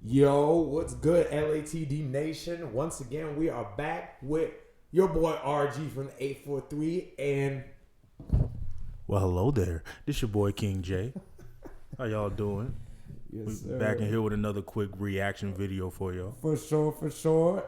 Yo, what's good, LATD Nation? Once again, we are back with your boy RG from the 843, and Well, hello there. This your boy King J. How y'all doing? yes, We back in here with another quick reaction video for y'all. for sure.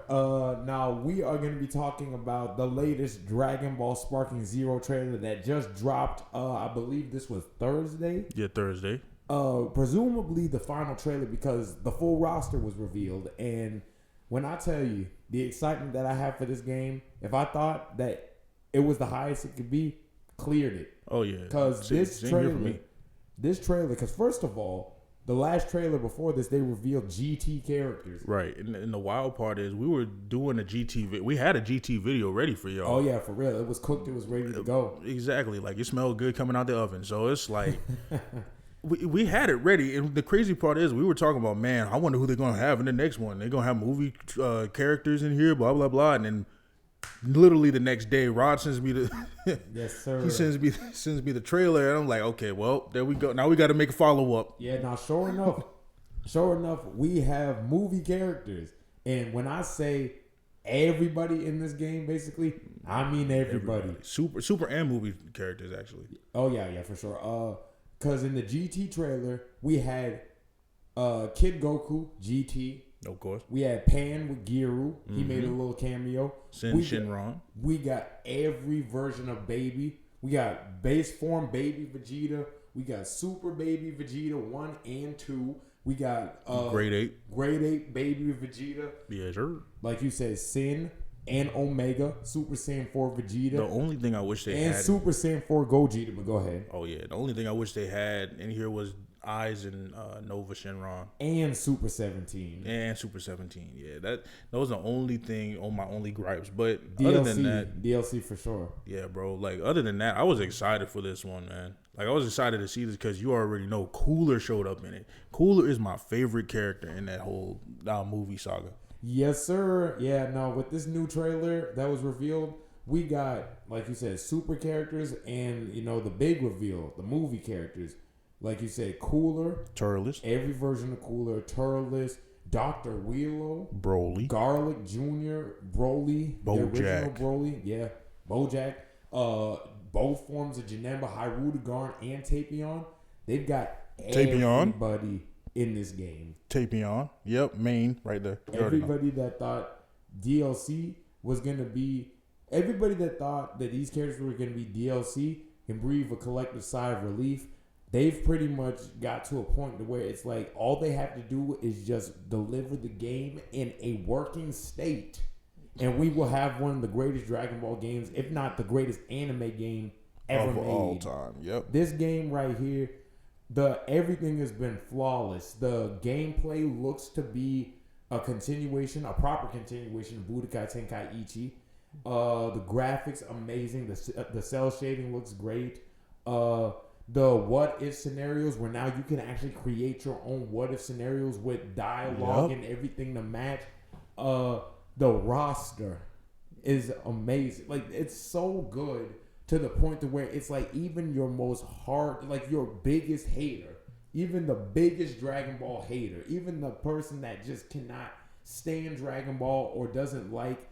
Now we are going to be talking about the latest Dragon Ball Sparking Zero trailer that just dropped. I believe this was Thursday. Yeah, Thursday. Presumably the final trailer because the full roster was revealed. And when I tell you the excitement that I have for this game, if I thought that it was the highest it could be, cleared it. Oh yeah. Because this trailer, because first of all, the last trailer before this, they revealed GT characters. Right, and the wild part is we were doing a GT. We had a GT video ready for y'all. Oh yeah, for real. It was cooked. It was ready to go. Exactly. Like it smelled good coming out the oven. So it's like we had it ready. And the crazy part is we were talking about, man, I wonder who they're gonna have in the next one. They're gonna have movie characters in here, blah blah blah, and then literally the next day, Rod sends me the Yes, sir. he sends me the trailer, and I'm like, okay, well, there we go. Now we got to make a follow up. Yeah. Now, sure enough, we have movie characters, and when I say everybody in this game, basically, I mean everybody. Super and movie characters actually. Oh yeah, for sure. Cause in the GT trailer we had Kid Goku GT. Of course. We had Pan with Giru. He made a little cameo. Shenron. We got every version of Baby. We got base form Baby Vegeta. We got Super Baby Vegeta 1 and 2. We got Grade 8 Baby Vegeta. Yeah, sure. Like you said, Sin and Omega. Super Saiyan 4 Vegeta. The only thing I wish they and had. Super Saiyan 4 Gogeta, but go ahead. Oh yeah, the only thing I wish they had in here was Eyes and Nova Shenron And Super 17. and Super 17. Yeah, that was the only thing on my only gripes. But DLC, other than that, DLC for sure. yeah, bro. Like other than that, I was excited for this one, man. Like I was excited to see this because you already know Cooler showed up in it. Cooler is my favorite character in that whole movie saga. Yes, sir. Yeah, no, with this new trailer that was revealed, we got, like you said, super characters and, the big reveal, the movie characters. Like you said, Cooler. Turles, Every version of Cooler. Turles, Dr. Wheelo. Broly, Garlic Jr., Broly. The original Bojack. Broly. Yeah, Bojack. Both forms of Janemba, Hyrule, and Tapion. They've got Tapion. everybody in this game. Tapion. Yep, main right there. You already know. Everybody that thought DLC was going to be, everybody that thought that these characters were going to be DLC can breathe a collective sigh of relief. They've pretty much got to a point to where it's like all they have to do is just deliver the game in a working state, and we will have one of the greatest Dragon Ball games, if not the greatest anime game ever Of made. all time. Yep. This game right here, everything has been flawless. The gameplay looks to be a proper continuation of Budokai Tenkaichi. The graphics amazing. The cell shading looks great. The what if scenarios where now you can actually create your own what if scenarios with dialogue and everything to match. The roster is amazing. Like it's so good to the point to where it's like even your most hard, like your biggest hater, even the biggest Dragon Ball hater, even the person that just cannot stand Dragon Ball or doesn't like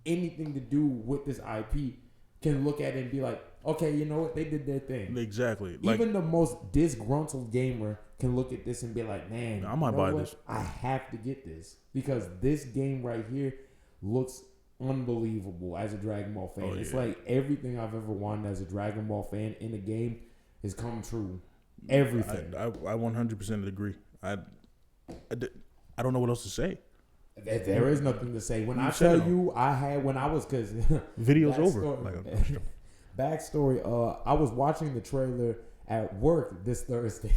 anything to do with this IP can look at it and be like, okay, you know what? They did their thing. Exactly. Even the most disgruntled gamer can look at this and be like, man, I might buy this. I have to get this because this game right here looks unbelievable as a Dragon Ball fan. Oh, It's yeah. like everything I've ever wanted as a Dragon Ball fan in a game has come true. Everything. I 100% agree. I don't know what else to say. There is nothing to say. When I said tell it you, I had when I was because Video's over. Backstory. I was watching the trailer at work this Thursday.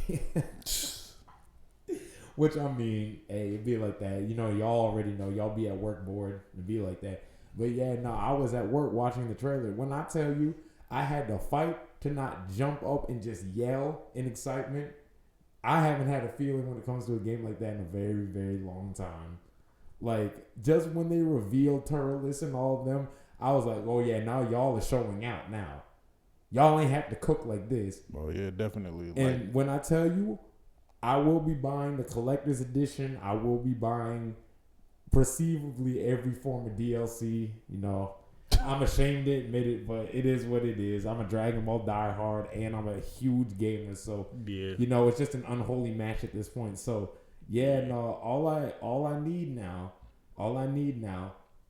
Which I mean, hey, it'd be like that. Y'all already know. Y'all be at work bored. It'd be like that. But yeah, no, I was at work watching the trailer. When I tell you, I had to fight to not jump up and just yell in excitement. I haven't had a feeling when it comes to a game like that in a very, very long time. Like, just when they revealed Turles and all of them, I was like, oh yeah, now y'all are showing out now. Y'all ain't have to cook like this. Oh yeah, definitely. And when I tell you, I will be buying the collector's edition. I will be buying perceivably every form of DLC. You know, I'm ashamed to admit it, but it is what it is. I'm a Dragon Ball diehard, and I'm a huge gamer. So, Yeah. you know, it's just an unholy match at this point. So, yeah, no, all I need now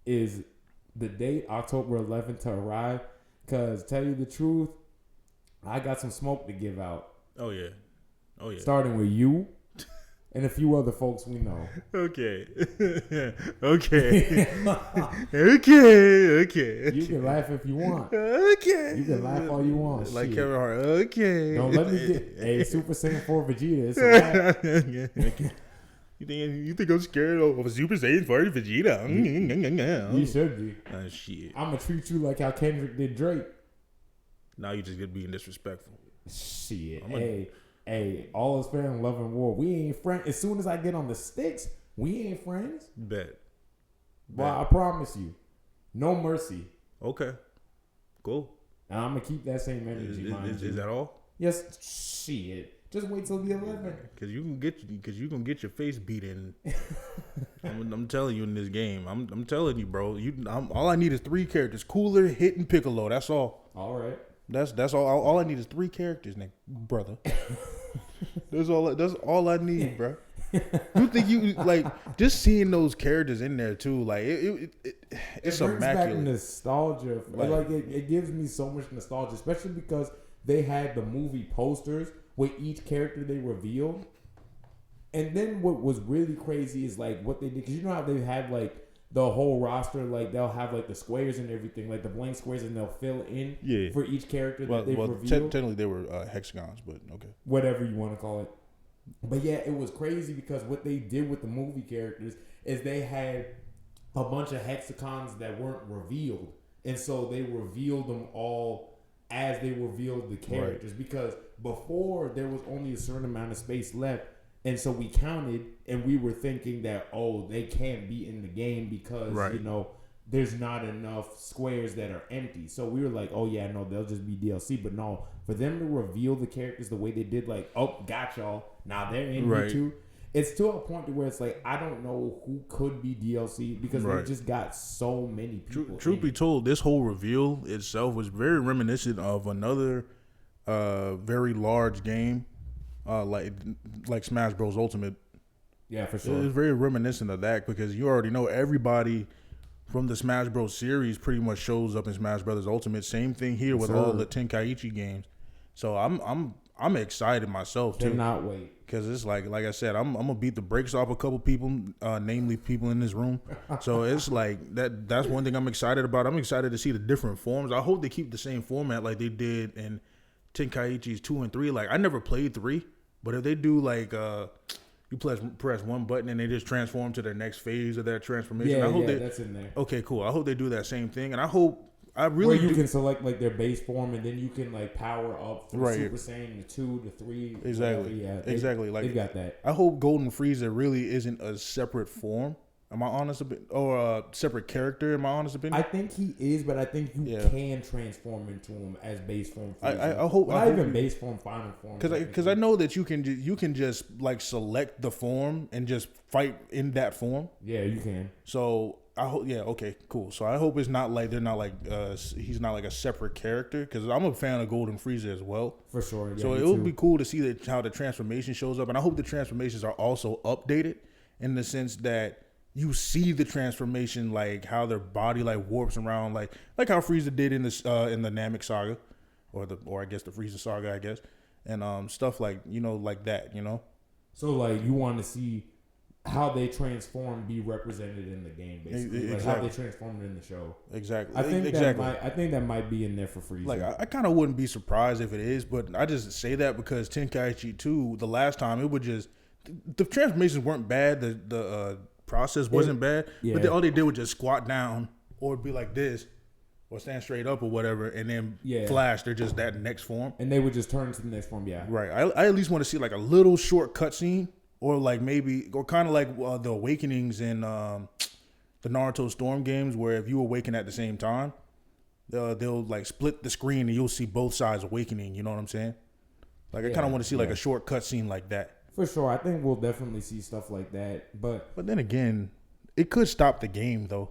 is the date, October 11th, to arrive. Because, tell you the truth, I got some smoke to give out. Oh yeah. Starting with you and a few other folks we know. Okay. Okay. Okay. You can laugh if you want. Okay. You can laugh all you want. Like Shit. Kevin Hart. Okay. Don't let me get a Super Saiyan 4 Vegeta. It's a wrap. You think I'm scared of a Super Saiyan 4 Vegeta? You should be. Shit. I'm going to treat you like how Kendrick did Drake. Now you just get being disrespectful. Shit. Hey, all is fair in love and war. We ain't friends. As soon as I get on the sticks, we ain't friends. Bet. Well, I promise you. No mercy. Okay. Cool. And I'm going to keep that same energy, mind you. Is that all? Yes. Shit. Just wait till the 11th. Because you can get your face beat in. I'm telling you in this game. I'm telling you, bro. All I need is 3 characters: Cooler, Hit, and Piccolo. That's all. All right. That's all. All I need is 3 characters, brother. That's all I need, bro. You think you like just seeing those characters in there too? Like it's brings immaculate. back nostalgia. Like it gives me so much nostalgia, especially because they had the movie posters with each character they revealed. And then what was really crazy is like what they did, because you know how they had like the whole roster, like they'll have like the squares and everything, like the blank squares, and they'll fill in for each character that they've revealed. Technically they were hexagons, but okay. Whatever you want to call it. But yeah, it was crazy because what they did with the movie characters is they had a bunch of hexagons that weren't revealed. And so they revealed them all as they revealed the characters. Right. Because before there was only a certain amount of space left. And so we counted and we were thinking that, oh, they can't be in the game because, you know, there's not enough squares that are empty. So we were like, oh, yeah, no, they'll just be DLC. But no, for them to reveal the characters the way they did, like, oh, got y'all. Now they're in here too. It's to a point to where it's like, I don't know who could be DLC because they just got so many people. Truth be told, this whole reveal itself was very reminiscent of another very large game. Like Smash Bros. Ultimate. Yeah, for sure. It's very reminiscent of that because you already know everybody from the Smash Bros. Series pretty much shows up in Smash Bros. Ultimate. Same thing here with all the Tenkaichi games. So I'm excited myself too. Cannot wait. Because it's like I said, I'm gonna beat the brakes off a couple people, namely people in this room. So it's like that's one thing I'm excited about. I'm excited to see the different forms. I hope they keep the same format like they did in Tenkaichi's 2 and 3. Like I never played 3. But if they do like you press one button and they just transform to their next phase of their transformation, I hope that's in there. Okay, cool. I hope they do that same thing, and I really where you can select like their base form and then you can like power up from Super Saiyan to 2 to 3. Exactly. Exactly. Like they've got that. I hope Golden Frieza really isn't a separate form. Am I honest a bit? Or a separate character? Am I honest opinion? I think he is, but I think you can transform into him as base form. I hope not even base form, final form. Because I know that you can just like select the form and just fight in that form. Yeah, you can. So I hope. Yeah. Okay. Cool. So I hope it's not like they're not like he's not like a separate character because I'm a fan of Golden Frieza as well. For sure. Yeah, so it would be cool to see how the transformation shows up, and I hope the transformations are also updated in the sense that you see the transformation, like how their body like warps around, like how Frieza did in the Namek saga, or I guess the Frieza saga, I guess, and stuff like like that, So like you want to see how they transform be represented in the game, basically, like how they transformed in the show. Exactly. I think that might be in there for Frieza. Like I kind of wouldn't be surprised if it is, but I just say that because Tenkaichi 2, the last time it would just the transformations weren't bad. The process wasn't bad, but all they did was just squat down or be like this or stand straight up or whatever, and then flash. They're just that next form, and they would just turn to the next form. Yeah, right. I at least want to see like a little short cutscene, or like maybe, or kind of like the awakenings in the Naruto Storm games, where if you awaken at the same time, they'll like split the screen and you'll see both sides awakening. You know what I'm saying? Like I kind of want to see like a short cutscene like that. For sure, I think we'll definitely see stuff like that. But then again, it could stop the game though.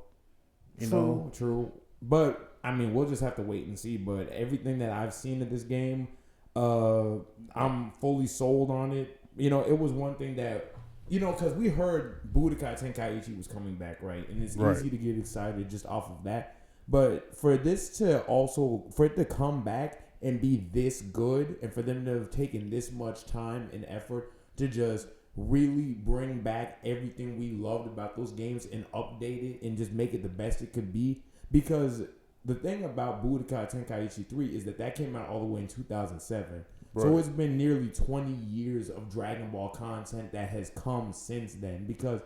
You know, true. But I mean, we'll just have to wait and see. But everything that I've seen of this game, I'm fully sold on it. You know, it was one thing that, you know, because we heard Budokai Tenkaichi was coming back, right? And it's easy to get excited just off of that. But for this to also, for it to come back and be this good, and for them to have taken this much time and effort to just really bring back everything we loved about those games and update it and just make it the best it could be. Because the thing about Budokai Tenkaichi 3 is that came out all the way in 2007. Right. So it's been nearly 20 years of Dragon Ball content that has come since then. Because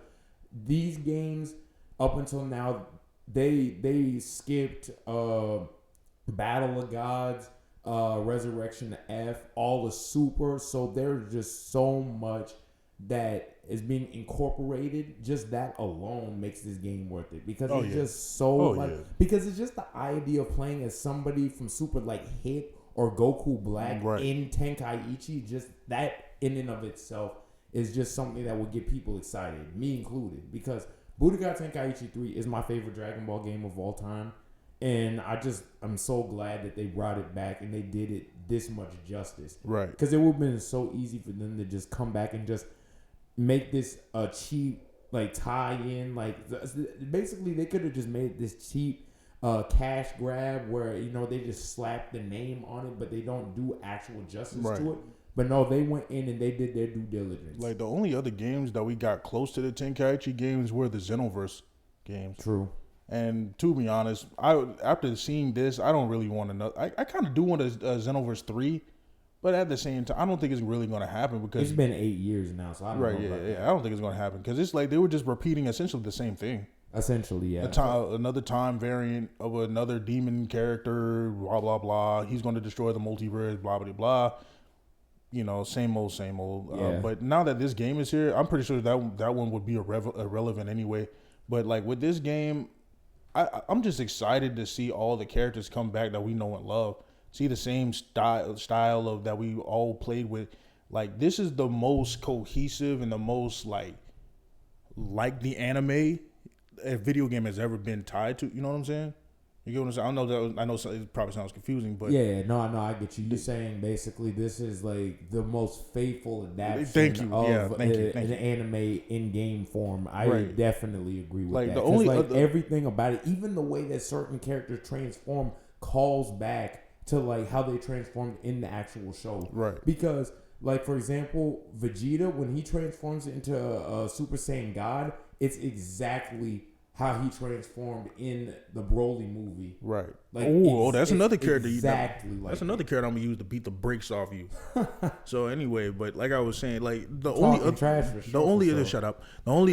these games, up until now, they skipped Battle of Gods, Resurrection F, all the Super. So there's just so much that is being incorporated. Just that alone makes this game worth it, because it's just so because it's just the idea of playing as somebody from Super like Hit or Goku Black in Tenkaichi. Just that in and of itself is just something that will get people excited, me included, because Budokai Tenkaichi 3 is my favorite Dragon Ball game of all time. And I'm so glad that they brought it back and they did it this much justice. Right. Because it would have been so easy for them to just come back and just make this a cheap, like, tie-in. Like, basically, they could have just made this cheap cash grab where, you know, they just slap the name on it, but they don't do actual justice to it. But no, they went in and they did their due diligence. Like, the only other games that we got close to the Tenkaichi games were the Xenoverse games. True. And to be honest, after seeing this, I don't really want to. I kind of do want a Xenoverse 3, but at the same time, I don't think it's really going to happen because it's been 8 years now. So I don't know about that. I don't think it's going to happen because it's like they were just repeating essentially the same thing. Essentially, yeah. Another time variant of another demon character. Blah blah blah. He's going to destroy the multiverse. Blah blah blah. You know, same old. Yeah. But now that this game is here, I'm pretty sure that one would be irrelevant anyway. But like with this game, I'm just excited to see all the characters come back that we know and love. See the same style of that we all played with. Like, this is the most cohesive and the most like the anime a video game has ever been tied to. You know what I'm saying? You get what I'm saying? I know it probably sounds confusing, but no, I get you. You're saying basically this is like the most faithful adaptation of an anime in game form. I definitely agree with that. Everything about it, even the way that certain characters transform, calls back to like how they transformed in the actual show. Right. Because, like, for example, Vegeta, when he transforms into a Super Saiyan God, it's exactly how he transformed in the Broly movie. Right. Like, that's another character. Exactly. That's another character I'm going to use to beat the brakes off you. So anyway, but like I was saying, like the only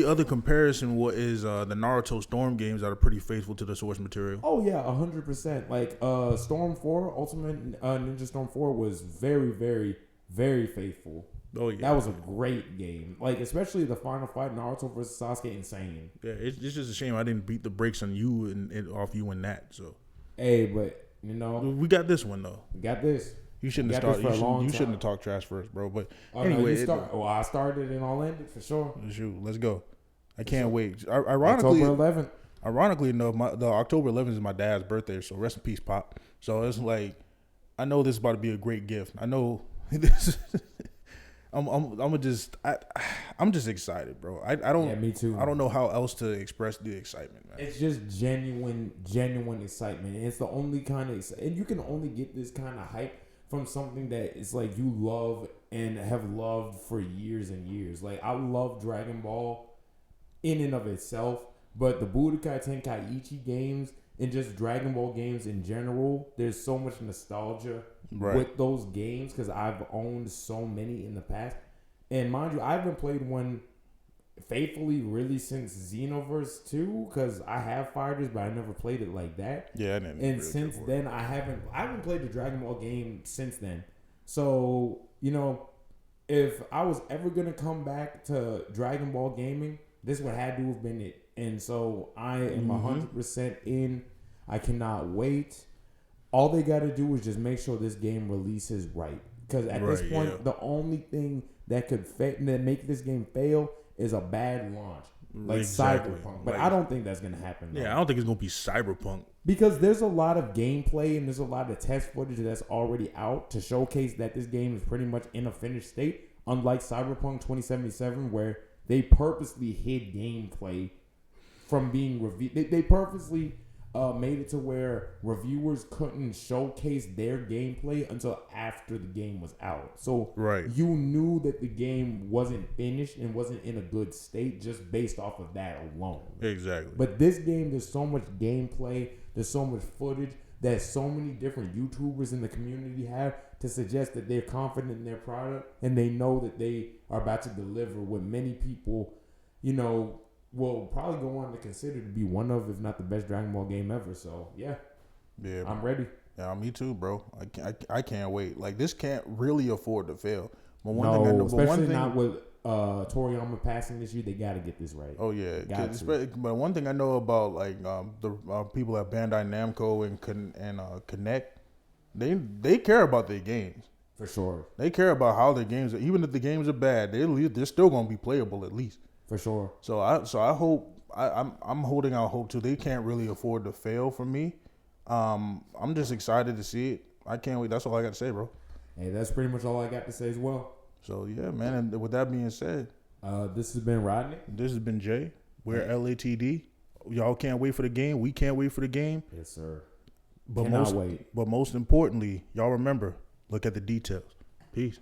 other comparison is the Naruto Storm games that are pretty faithful to the source material. Oh yeah, 100%. Like Storm 4, Ultimate Ninja Storm 4 was very, very, very faithful. Oh yeah, that was a great game. Like, especially the final fight, Naruto versus Sasuke, insane. Yeah, it's just a shame I didn't beat the brakes on you and off you in that. So, hey, but you know, we got this one though. We got this. You shouldn't have started. You shouldn't have talked trash first, bro. But anyway, I started and all ended for sure. Shoot, let's go. I can't wait. Ironically, October 11th. Ironically enough, the October 11th is my dad's birthday, so rest in peace, Pop. So it's like, I know this is about to be a great gift. I know this. I'm just excited, bro. I don't. Yeah, me too. I don't know how else to express the excitement, man. It's just genuine excitement. And it's the only kind of, and you can only get this kind of hype from something that is like you love and have loved for years and years. Like, I love Dragon Ball in and of itself, but the Budokai Tenkaichi games and just Dragon Ball games in general, there's so much nostalgia with those games because I've owned so many in the past. And mind you, I haven't played one faithfully really since Xenoverse 2 because I have Fighters, but I never played it like that. Yeah, I didn't. And really since then, I haven't played the Dragon Ball game since then. So, you know, if I was ever gonna come back to Dragon Ball gaming, this would have to have been it. And so I am 100% in. I cannot wait. All they got to do is just make sure this game releases right. Because at this point, the only thing that could that make this game fail is a bad launch, like Exactly. Cyberpunk. But Like- I don't think that's gonna happen. Yeah, though. I don't think it's gonna be Cyberpunk. Because there's a lot of gameplay and there's a lot of test footage that's already out to showcase that this game is pretty much in a finished state. Unlike Cyberpunk 2077, where they purposely hid gameplay from being reviewed. They purposely made it to where reviewers couldn't showcase their gameplay until after the game was out. So Right. you knew that the game wasn't finished and wasn't in a good state just based off of that alone. Exactly. But this game, there's so much gameplay, there's so much footage that so many different YouTubers in the community have to suggest that they're confident in their product and they know that they are about to deliver what many people, will probably go on to consider to be one of, if not the best Dragon Ball game ever. So, yeah, I'm ready. Yeah, me too, bro. I can't wait. Like, this can't really afford to fail. But Especially not with Toriyama passing this year. They got to get this right. Oh yeah, Got to. but one thing I know about like the people at Bandai Namco and Connect, they care about their games. For sure. They care about how their games are. Even if the games are bad, they're still gonna be playable at least. For sure. So I hope I'm holding out hope too. They can't really afford to fail for me. I'm just excited to see it. I can't wait. That's all I got to say, bro. Hey, that's pretty much all I got to say as well. So yeah, man. And with that being said, this has been Rodney. this has been Jay. We're LATD. Y'all can't wait for the game. We can't wait for the game. Yes, sir. But Cannot wait. But most importantly, y'all remember, look at the details. Peace.